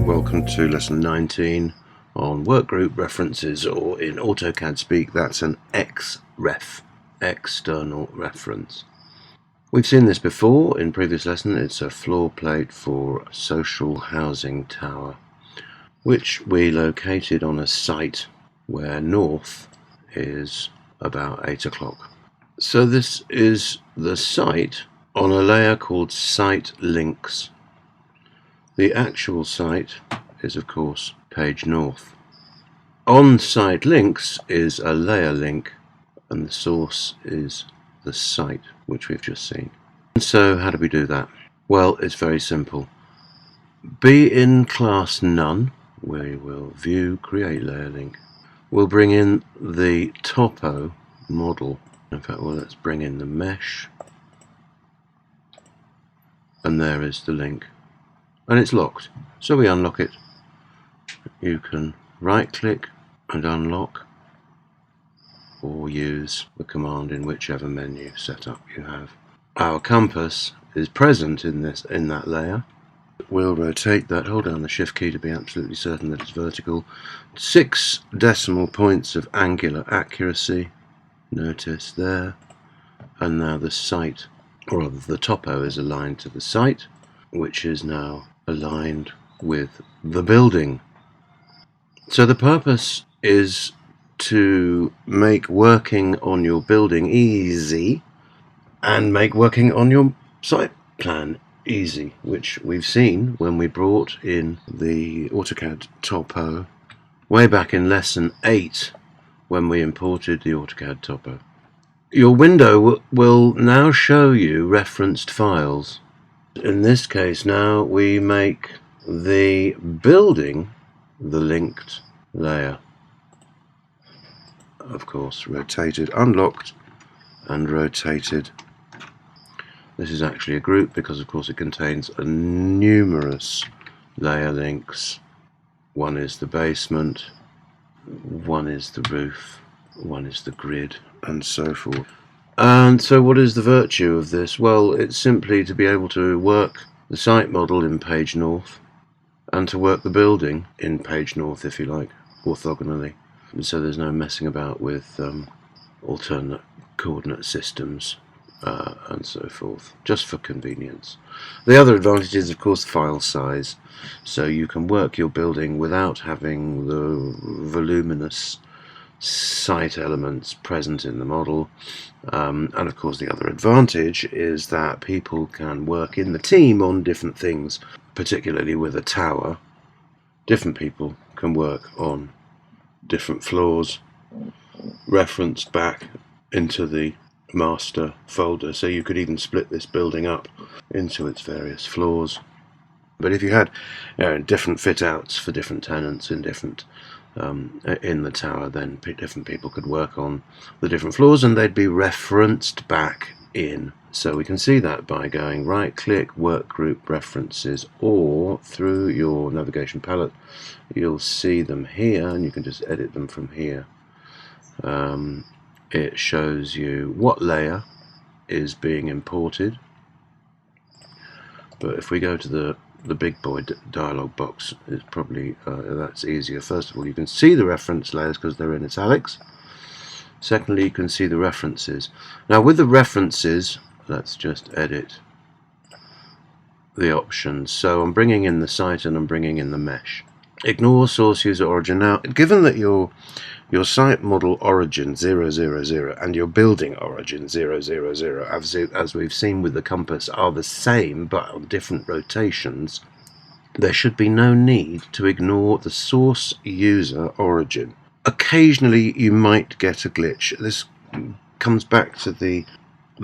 Welcome to lesson 19 on workgroup references, or in AutoCAD speak, that's an XREF, external reference. We've seen this before in previous lesson. It's a floor plate for a social housing tower, which we located on a site where north is about 8 o'clock. So this is the site on a layer called Site Links. The actual site is, of course, page north. On Site Links is a layer link, and the source is the site, which we've just seen. And so how do we do that? Well, it's very simple. Be in class None, we will view, create layer link. We'll bring in the topo model. In fact, well, let's bring in the mesh. And there is the link. And it's locked, so we unlock it. You can right click and unlock, or use the command in whichever menu setup you have. Our compass is present in that layer. We'll rotate that, hold down the shift key to be absolutely certain that it's vertical. 6 decimal points of angular accuracy, notice there. And now the site, or rather the topo, is aligned to the site, which is now aligned with the building. So the purpose is to make working on your building easy and make working on your site plan easy, which we've seen when we brought in the AutoCAD topo way back in lesson 8 when we imported the AutoCAD topo. Your window will now show you referenced files. In this case now we make the building the linked layer. Of course, rotated, unlocked and rotated. This is actually a group because of course it contains numerous layer links. One is the basement, one is the roof, one is the grid, and so forth. And so what is the virtue of this? Well, it's simply to be able to work the site model in page north and to work the building in page north, if you like, orthogonally. And so there's no messing about with alternate coordinate systems and so forth, just for convenience. The other advantage is, of course, file size. So you can work your building without having the voluminous site elements present in the model, and of course the other advantage is that people can work in the team on different things, particularly with a tower. Different people can work on different floors referenced back into the master folder, so you could even split this building up into its various floors. But if you had different fit outs for different tenants in different in the tower, then different people could work on the different floors and they'd be referenced back in. So we can see that by going right click, workgroup references, or through your navigation palette you'll see them here and you can just edit them from here. It shows you what layer is being imported, but if we go to the big boy dialog box, is probably that's easier. First of all, you can see the reference layers because they're in italics. Secondly, you can see the references. Now with the references, let's just edit the options. So I'm bringing in the site and I'm bringing in the mesh. Ignore source user origin. Now, given that your site model origin 000 and your building origin 000, as we've seen with the compass, are the same but on different rotations, there should be no need to ignore the source user origin. Occasionally you might get a glitch. This comes back to the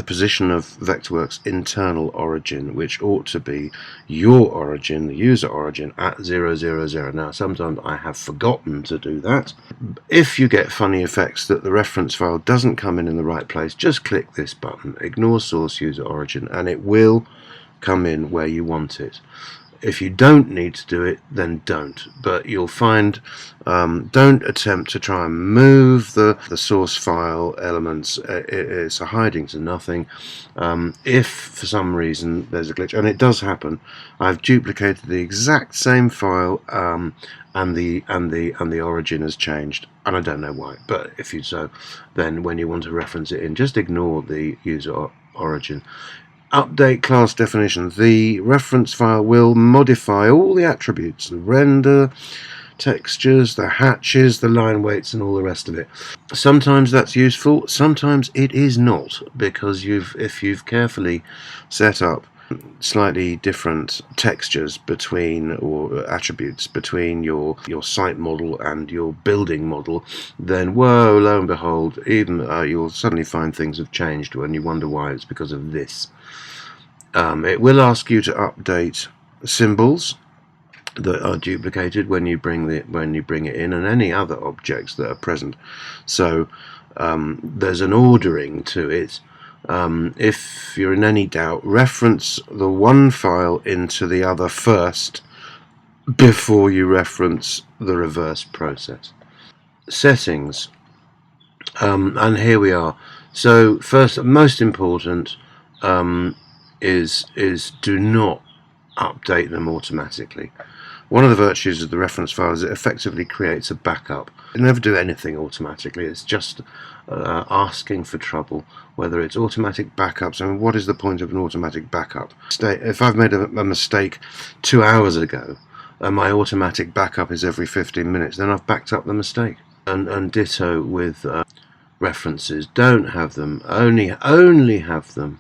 position of Vectorworks internal origin, which ought to be your origin, the user origin, at 000. Now sometimes I have forgotten to do that. If you get funny effects that the reference file doesn't come in the right place, just click this button, ignore source user origin, and it will come in where you want it. If you don't need to do it, then don't. But you'll find, don't attempt to try and move the source file elements. It's a hiding to nothing. If for some reason there's a glitch, and it does happen, I've duplicated the exact same file, and the origin has changed, and I don't know why. But if you so, then when you want to reference it in, just ignore the user origin. Update class definitions. The reference file will modify all the attributes, the render, textures, the hatches, the line weights, and all the rest of it. Sometimes that's useful, sometimes it is not, because if you've carefully set up slightly different textures between, or attributes between your site model and your building model, then whoa, lo and behold, even you'll suddenly find things have changed when you wonder why. It's because of this. It will ask you to update symbols that are duplicated when you bring it in, and any other objects that are present. So there's an ordering to it. If you're in any doubt, reference the one file into the other first before you reference the reverse process. Settings, and here we are. So first, most important, is do not update them automatically. One of the virtues of the reference file is it effectively creates a backup. It never do anything automatically. It's just asking for trouble. Whether it's automatic backups, I mean, what is the point of an automatic backup? If I've made a mistake 2 hours ago, and my automatic backup is every 15 minutes, then I've backed up the mistake. And ditto with references. Don't have them. Only have them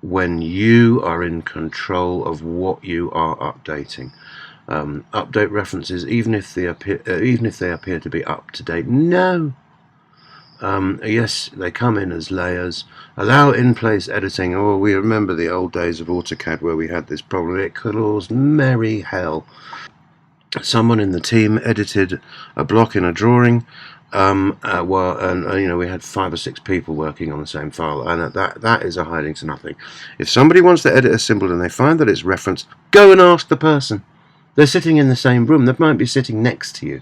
when you are in control of what you are updating. Update references even if they appear to be up to date. No. Yes, they come in as layers. Allow in-place editing. Oh, we remember the old days of AutoCAD where we had this problem. It caused merry hell. Someone in the team edited a block in a drawing. We had 5 or 6 people working on the same file, and that is a hiding to nothing. If somebody wants to edit a symbol and they find that it's referenced, go and ask the person. They're sitting in the same room. They might be sitting next to you.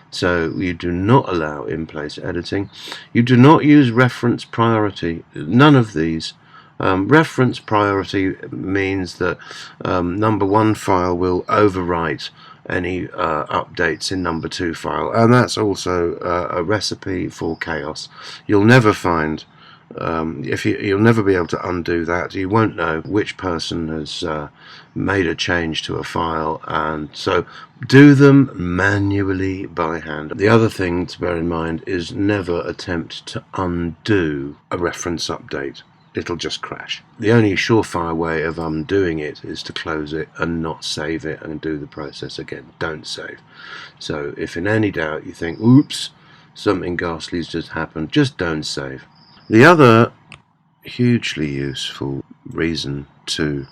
So you do not allow in-place editing. You do not use reference priority. None of these. Reference priority means that number 1 file will overwrite any updates in number 2 file, and that's also a recipe for chaos. You'll never find, you'll never be able to undo that. You won't know which person has made a change to a file, and so do them manually by hand. The other thing to bear in mind is never attempt to undo a reference update. It'll just crash. The only surefire way of undoing it is to close it and not save it and do the process again. Don't save. So if in any doubt you think, oops, something ghastly's just happened, just don't save. The other hugely useful reason to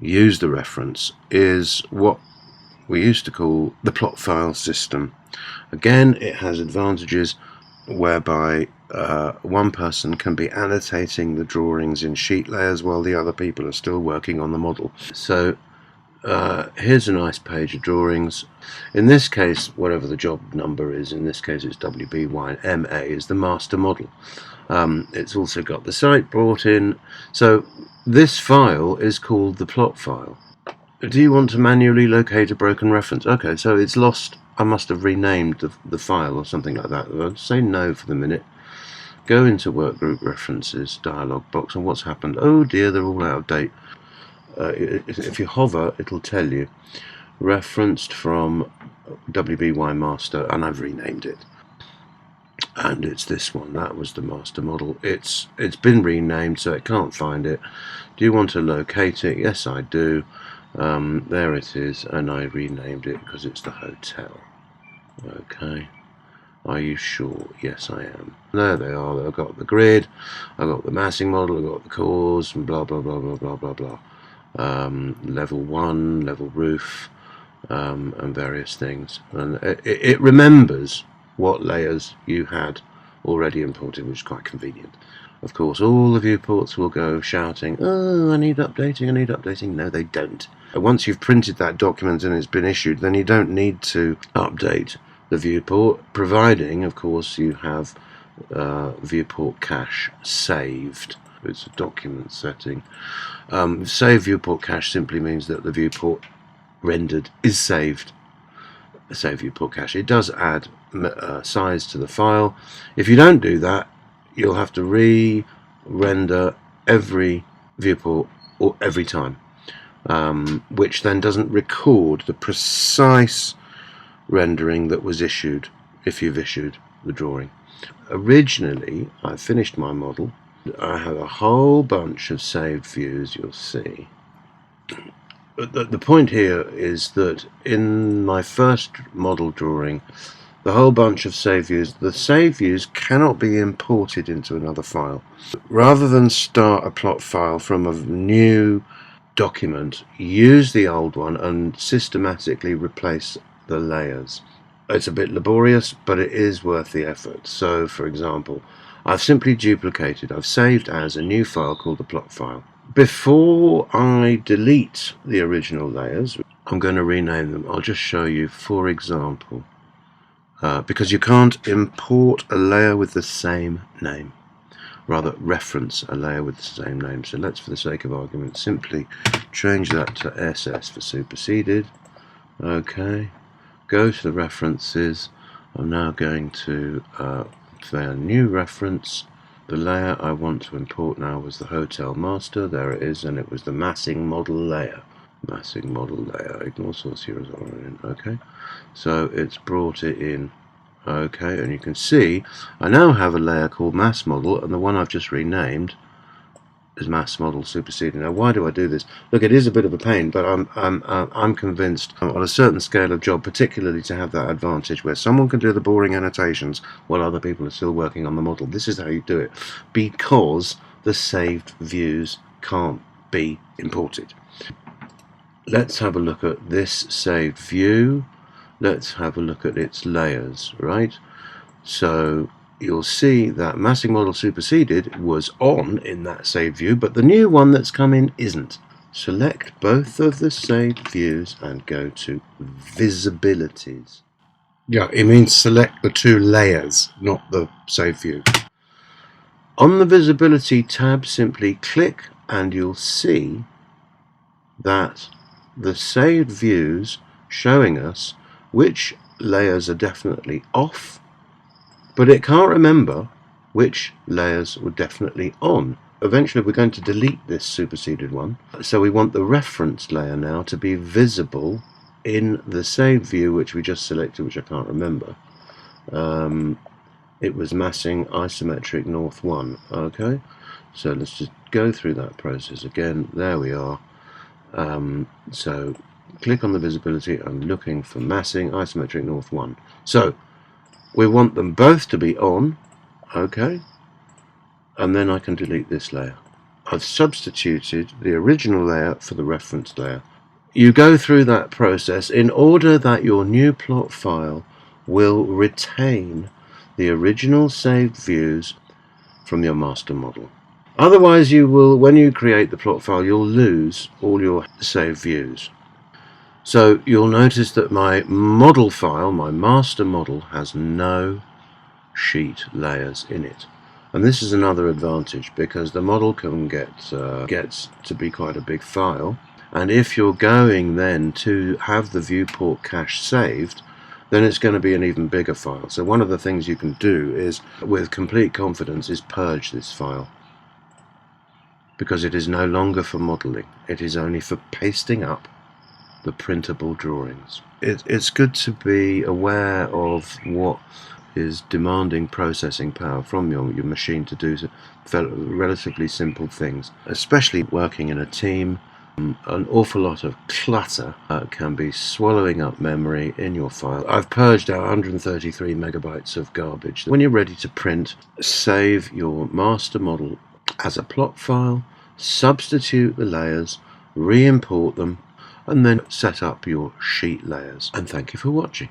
use the reference is what we used to call the plot file system. Again, it has advantages whereby one person can be annotating the drawings in sheet layers while the other people are still working on the model. So here's a nice page of drawings. In this case, whatever the job number is, in this case it's WB1MA, is the master model. It's also got the site brought in. So this file is called the plot file. Do you want to manually locate a broken reference? Okay, so it's lost. I must have renamed the file or something like that. I'll say no for the minute. Go into Workgroup References dialog box, and what's happened? Oh dear, they're all out of date. If you hover, it'll tell you referenced from WBY master, and I've renamed it. And it's this one. That was the master model. It's been renamed, so it can't find it. Do you want to locate it? Yes, I do. There it is, and I renamed it because it's the hotel. Okay. Are you sure? Yes, I am. There they are. I've got the grid, I've got the massing model, I've got the cores, and blah blah blah blah blah blah blah. Level 1, level roof, and various things. And it remembers what layers you had already imported, which is quite convenient. Of course, all the viewports will go shouting, "Oh, I need updating, I need updating." No, they don't. Once you've printed that document and it's been issued, then you don't need to update the viewport, providing, of course, you have viewport cache saved. It's a document setting. Save viewport cache simply means that the viewport rendered is saved. Save viewport cache. It does add size to the file. If you don't do that, you'll have to re-render every viewport or every time, which then doesn't record the precise rendering that was issued if you've issued the drawing. Originally, I finished my model. I have a whole bunch of saved views, you'll see. The point here is that in my first model drawing, the whole bunch of save views, the save views cannot be imported into another file. Rather than start a plot file from a new document, use the old one and systematically replace the layers. It's a bit laborious, but it is worth the effort. So, for example, I've simply duplicated, I've saved as a new file called the plot file. Before I delete the original layers, I'm going to rename them. I'll just show you, for example, because you can't import a layer with the same name, rather reference a layer with the same name. So let's, for the sake of argument, simply change that to SS for superseded. Okay, go to the references. I'm now going to say a new reference. The layer I want to import now was the hotel master. There it is, and it was the massing model layer. Massing model layer. Ignore source here as origin. Okay, so it's brought it in. Okay, and you can see I now have a layer called mass model, and the one I've just renamed is mass model superseded. Now, why do I do this? Look, it is a bit of a pain, but I'm convinced on a certain scale of job, particularly to have that advantage where someone can do the boring annotations while other people are still working on the model. This is how you do it, because the saved views can't be imported. Let's have a look at this saved view. Let's have a look at its layers, right? So you'll see that massing model superseded was on in that saved view, but the new one that's come in isn't. Select both of the saved views and go to visibilities. Yeah, it means select the two layers, not the saved view. On the visibility tab, simply click and you'll see that the saved views showing us which layers are definitely off, but it can't remember which layers were definitely on. Eventually we're going to delete this superseded one, so we want the reference layer now to be visible in the saved view which we just selected, which I can't remember. It was massing isometric north 1. Okay, so let's just go through that process again. There we are. So click on the visibility. I'm looking for massing isometric north 1. So we want them both to be on. Okay, and then I can delete this layer. I've substituted the original layer for the reference layer. You go through that process in order that your new plot file will retain the original saved views from your master model. Otherwise, you will, when you create the plot file, you'll lose all your saved views. So you'll notice that my model file, my master model, has no sheet layers in it. And this is another advantage, because the model can gets to be quite a big file, and if you're going then to have the viewport cache saved, then it's going to be an even bigger file. So one of the things you can do is, with complete confidence, is purge this file, because it is no longer for modeling. It is only for pasting up the printable drawings. It's good to be aware of what is demanding processing power from your machine to do relatively simple things, especially working in a team. An awful lot of clutter can be swallowing up memory in your file. I've purged out 133 megabytes of garbage. When you're ready to print, save your master model as a plot file, substitute the layers, re-import them, and then set up your sheet layers. And thank you for watching.